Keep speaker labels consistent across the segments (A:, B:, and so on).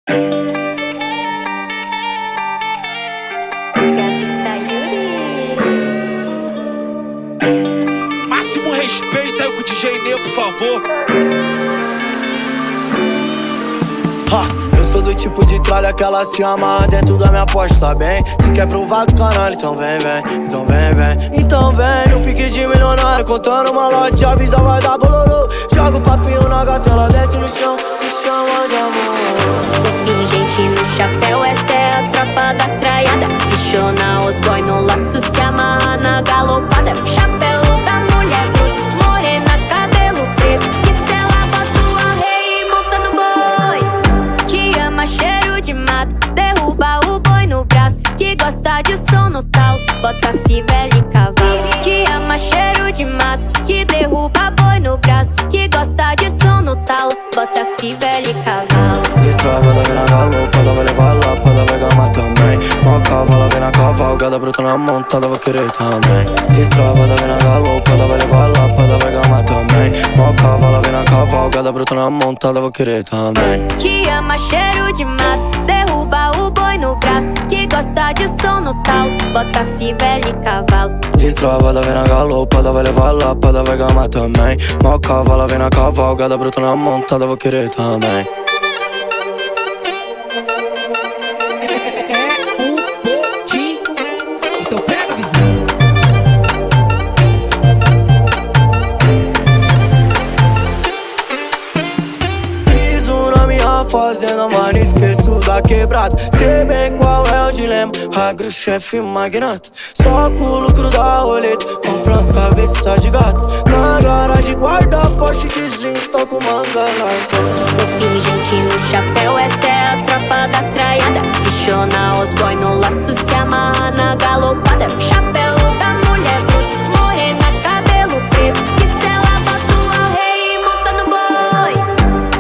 A: Gabi Sayuri.
B: Máximo respeito aí com o DJ Ney, por favor.
C: Eu sou do tipo de tralha que ela se amarra dentro da minha aposta, bem? Se quer provar do canal, então vem, vem. Então vem, vem. Então vem, no pique de milionário, contando uma lote, avisa, vai dar bololô. Joga o papinho na gata, ela desce no chão, me chama de amor.
A: Pingente no chapéu, essa é a tropa das traiadas. Questiona os boy no laço, se amarra na galopada. Chapéu da mulher bruta, morena, cabelo preto. Que se ela bota o rei e monta no boi. Que ama cheiro de mato, derruba o boi no braço. Que gosta de som no talo, bota fivela e cavalo. Que ama cheiro de mato, que derruba boi no braço. Que gosta de som no talo, bota fivela e cavalo.
C: Destrava, ela vem na galopada, vai levar lá pra vai gamar também. Mó cavala, vem na cavalgada, bruta na montada, vou querer também. Destrava, ela vem na galopada, vai levar lá pra vai gamar também. Mó cavala, vem na cavalgada, bruta na montada, vou querer também.
A: Que ama cheiro de mato, derruba o boi no braço. Que gosta de som no talo, bota fivela e cavalo.
C: Destrava, ela vem na galopada, vai levar lá pra vai gamar também. Mó cavala, vem na cavalgada, bruta na montada, vou querer também.
B: Então pega, vizinho.
C: Piso na minha fazenda, mano, esqueço da quebrada. Sei bem qual é o dilema, agro, chefe, magnata. Só com o lucro da roleta, compra as cabeças de gato. Na garagem guarda Porsche de zinco, tô com manga larga.
A: Pingente no chapéu, essa é a tropa das traiadas. Questiona os boy no laço, se amarra na galopada. Chapéu da mulher bruta, morena, cabelo preto. Que se ela bota o rei e monta no boi.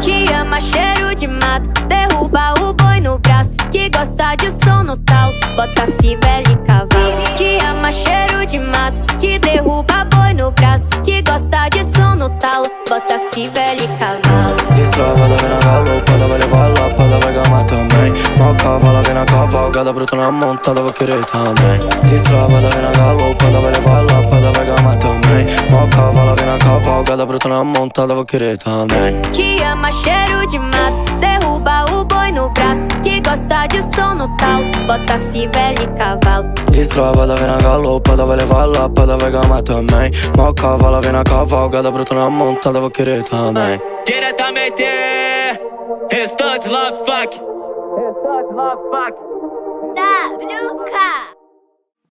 A: Que ama cheiro de mato, derruba o boi no braço. Que gosta de som no talo, bota fivela e cavalo. Que ama cheiro de mato, que derruba boi no braço. Que gosta de som no talo, bota fivela e cavalo.
C: Destrava, ela vem na galopada, vai levar lá pra vai gamar também. Mó cavala, vem na cavalgada, bruta na montada, vou querer também. Destrava, ela vem na galopada, vai levar lá pra vai gamar também. Mó cavala, vem na cavalgada, bruta na montada, vou querer também.
A: Que ama cheiro de mato, derruba o boi no braço. Que gosta de som no talo, bota fivela e cavalo.
C: Destrava, ela vem na galopada, vai levar lá pra vai gamar também. Mó cavala, vem na cavalgada, bruta na montada, vou querer também.
D: Diretamente, Restante Love Fuck.
A: W